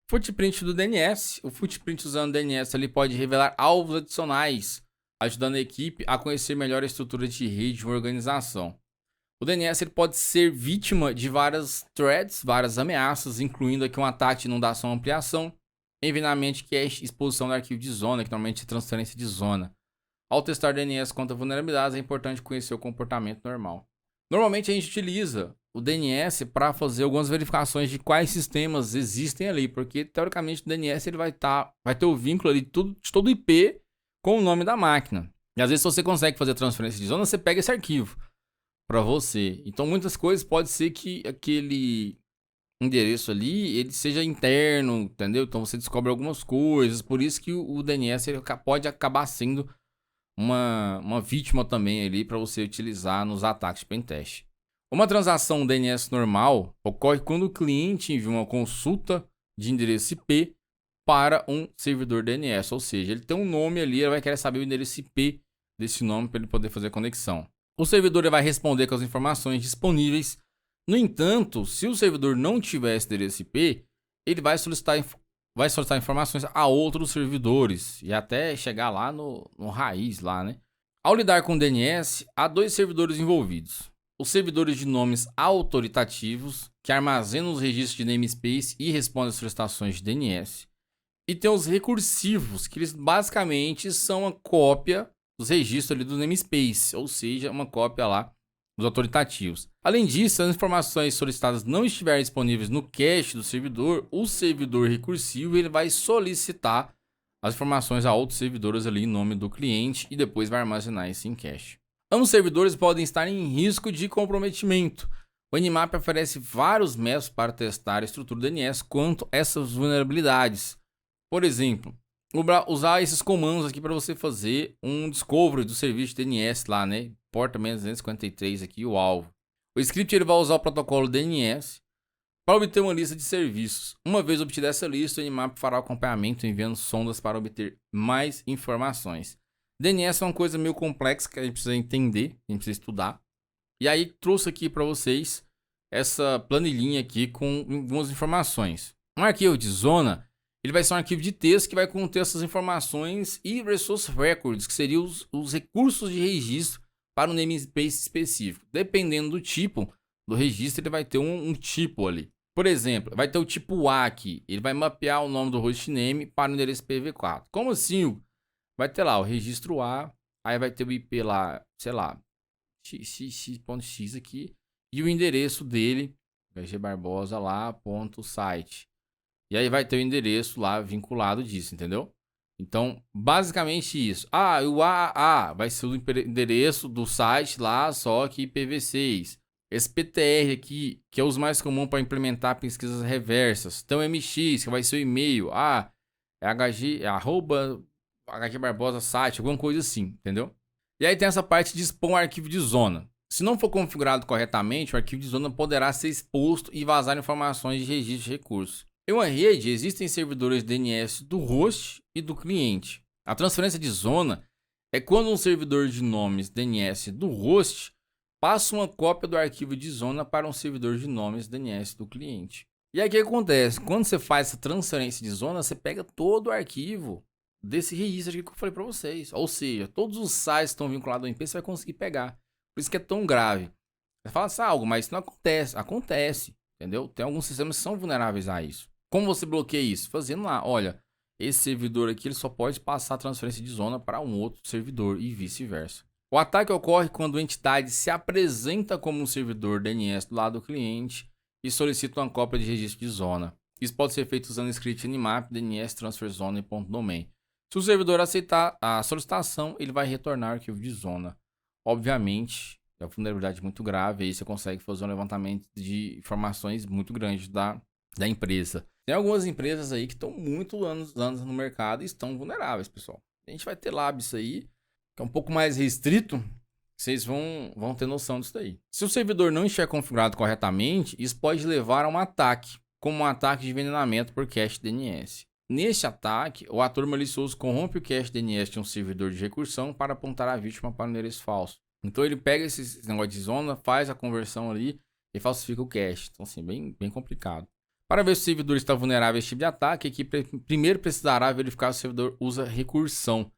Footprint do DNS. O footprint usando o DNS ele pode revelar alvos adicionais, ajudando a equipe a conhecer melhor a estrutura de rede de uma organização. O DNS ele pode ser vítima de várias threads, várias ameaças, incluindo aqui um ataque de inundação ou ampliação, envenenamento cache, exposição do arquivo de zona, que normalmente é transferência de zona. Ao testar DNS contra vulnerabilidades, é importante conhecer o comportamento normal. Normalmente a gente utiliza o DNS para fazer algumas verificações de quais sistemas existem ali, porque teoricamente o DNS ele vai ter o vínculo ali de todo IP com o nome da máquina. E às vezes se você consegue fazer transferência de zona, você pega esse arquivo para você. Então muitas coisas pode ser que aquele endereço ali ele seja interno, entendeu? Então você descobre algumas coisas, por isso que o DNS ele pode acabar sendo uma vítima também ali para você utilizar nos ataques de pentest. Uma transação DNS normal ocorre quando o cliente envia uma consulta de endereço IP para um servidor DNS, ou seja, ele tem um nome ali, ele vai querer saber o endereço IP desse nome para ele poder fazer a conexão. O servidor ele vai responder com as informações disponíveis. No entanto, se o servidor não tiver esse endereço IP, ele vai solicitar informações a outros servidores e até chegar lá no raiz lá, né? Ao lidar com o DNS, há dois servidores envolvidos. Os servidores de nomes autoritativos, que armazenam os registros de namespace e respondem às solicitações de DNS. E tem os recursivos, que eles basicamente são uma cópia dos registros ali do namespace, ou seja, uma cópia lá dos autoritativos. Além disso, se as informações solicitadas não estiverem disponíveis no cache do servidor, o servidor recursivo ele vai solicitar as informações a outros servidores ali em nome do cliente e depois vai armazenar isso em cache. Ambos servidores podem estar em risco de comprometimento. O Nmap oferece vários métodos para testar a estrutura do DNS quanto a essas vulnerabilidades. Por exemplo, usar esses comandos aqui para você fazer um discovery do serviço de DNS lá, né? Porta 253 aqui, o alvo. O script ele vai usar o protocolo DNS para obter uma lista de serviços. Uma vez obtida essa lista, o Nmap fará o acompanhamento enviando sondas para obter mais informações. DNS é uma coisa meio complexa que a gente precisa entender, a gente precisa estudar. E aí trouxe aqui para vocês essa planilhinha aqui com algumas informações. Um arquivo de zona ele vai ser um arquivo de texto que vai conter essas informações e resource records, que seriam os recursos de registro para um namespace específico. Dependendo do tipo do registro, ele vai ter um tipo ali. Por exemplo, vai ter o tipo A aqui. Ele vai mapear o nome do hostname para o endereço IPv4. Como assim? Vai ter lá o registro A, aí vai ter o IP lá, sei lá, xx.x aqui, e o endereço dele, vgbarbosa lá, ponto site. E aí vai ter o endereço lá vinculado disso, entendeu? Então, basicamente isso. O AA vai ser o endereço do site lá, só que IPv6. Esse PTR aqui, que é os mais comuns para implementar pesquisas reversas. Então, MX, que vai ser o e-mail. É hgbarbosa site, alguma coisa assim, entendeu? E aí tem essa parte de expor um arquivo de zona. Se não for configurado corretamente, o arquivo de zona poderá ser exposto e vazar informações de registro de recursos. Em uma rede, existem servidores DNS do host e do cliente. A transferência de zona é quando um servidor de nomes DNS do host passa uma cópia do arquivo de zona para um servidor de nomes DNS do cliente. E aí o que acontece? Quando você faz essa transferência de zona, você pega todo o arquivo desse registro aqui que eu falei para vocês. Ou seja, todos os sites que estão vinculados ao IP você vai conseguir pegar. Por isso que é tão grave. Você fala assim, algo, mas isso não acontece. Acontece, entendeu? Tem alguns sistemas que são vulneráveis a isso. Como você bloqueia isso? Fazendo lá, olha, esse servidor aqui ele só pode passar a transferência de zona para um outro servidor e vice-versa. O ataque ocorre quando a entidade se apresenta como um servidor DNS do lado do cliente e solicita uma cópia de registro de zona. Isso pode ser feito usando o script nmap dns transfer zone .domain. Se o servidor aceitar a solicitação, ele vai retornar o arquivo de zona. Obviamente, é uma vulnerabilidade muito grave, aí você consegue fazer um levantamento de informações muito grande da empresa. Tem algumas empresas aí que estão muitos anos no mercado e estão vulneráveis, pessoal. A gente vai ter lá isso aí, que é um pouco mais restrito, vocês vão ter noção disso daí. Se o servidor não estiver configurado corretamente, isso pode levar a um ataque, como um ataque de envenenamento por cache DNS. Neste ataque, o ator malicioso corrompe o cache DNS de um servidor de recursão para apontar a vítima para um endereço falso. Então ele pega esse negócio de zona, faz a conversão ali e falsifica o cache. Então assim, bem complicado. Para ver se o servidor está vulnerável a esse tipo de ataque, a equipe primeiro precisará verificar se o servidor usa recursão.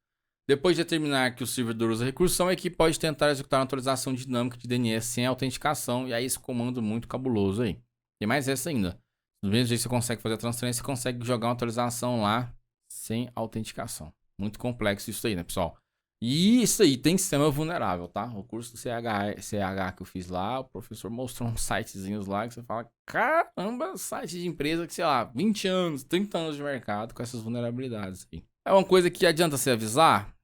Depois de determinar que o servidor usa recursão, a equipe pode tentar executar uma atualização dinâmica de DNS sem autenticação, e aí esse comando muito cabuloso aí. Tem mais essa ainda. Do mesmo jeito que você consegue fazer a transferência, você consegue jogar uma atualização lá sem autenticação. Muito complexo isso aí, né, pessoal? E isso aí tem sistema vulnerável, tá? O curso do CH que eu fiz lá, o professor mostrou uns sitezinhos lá que você fala, caramba, site de empresa que, sei lá, 20 anos, 30 anos de mercado com essas vulnerabilidades aí. É uma coisa que adianta você avisar,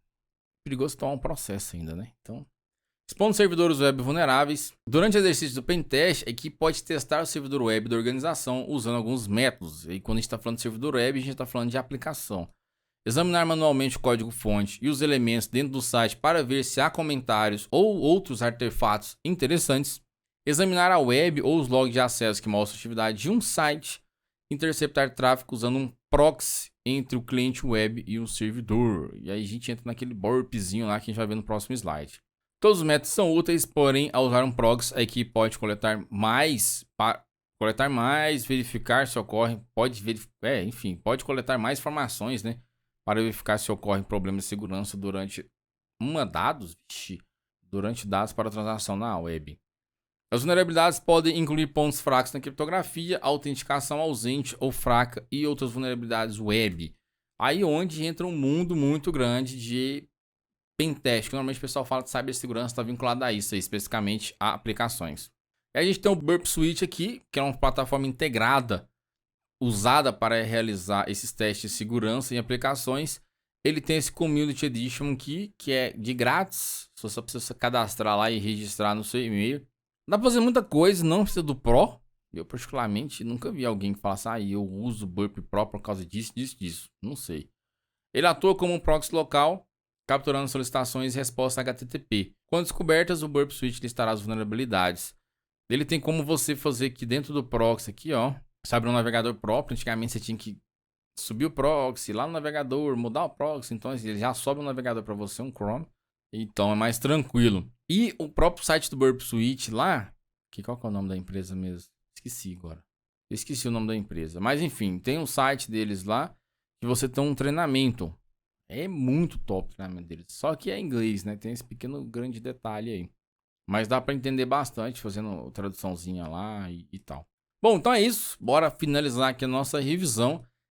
perigoso tomar um processo ainda, né? Então, expondo servidores web vulneráveis. Durante o exercício do pentest, a equipe pode testar o servidor web da organização usando alguns métodos. E quando a gente está falando de servidor web, a gente está falando de aplicação. Examinar manualmente o código-fonte e os elementos dentro do site para ver se há comentários ou outros artefatos interessantes. Examinar a web ou os logs de acesso que mostram a atividade de um site. Interceptar tráfego usando um proxy entre o cliente web e o servidor. E aí a gente entra naquele burpzinho lá que a gente vai ver no próximo slide. Todos os métodos são úteis, porém, ao usar um proxy, a equipe pode coletar mais, verificar se ocorre, pode coletar mais informações, né? Para verificar se ocorrem problemas de segurança durante dados para transação na web. As vulnerabilidades podem incluir pontos fracos na criptografia, autenticação ausente ou fraca e outras vulnerabilidades web. Aí onde entra um mundo muito grande de pentest, que normalmente o pessoal fala de cibersegurança, está vinculado a isso, especificamente a aplicações. E a gente tem o Burp Suite aqui, que é uma plataforma integrada usada para realizar esses testes de segurança em aplicações. Ele tem esse Community Edition aqui, que é de grátis, só precisa cadastrar lá e registrar no seu e-mail. Dá para fazer muita coisa, não precisa do Pro. Eu particularmente nunca vi alguém que falasse, eu uso o Burp Pro por causa disso. Não sei. Ele atua como um proxy local, capturando solicitações e respostas HTTP. Quando descobertas, o Burp Suite listará as vulnerabilidades. Ele tem como você fazer aqui dentro do proxy, aqui, ó. Você abre um navegador próprio. Antigamente você tinha que subir o proxy lá no navegador, mudar o proxy. Então ele já sobe o navegador para você, um Chrome. Então é mais tranquilo. E o próprio site do Burp Suite lá, qual que é o nome da empresa mesmo? Esqueci agora. Eu esqueci o nome da empresa. Mas enfim, tem um site deles lá que você tem um treinamento. É muito top o treinamento deles. Só que é em inglês, né? Tem esse pequeno grande detalhe aí. Mas dá para entender bastante fazendo traduçãozinha lá e tal. Bom, então é isso. Bora finalizar aqui a nossa revisão.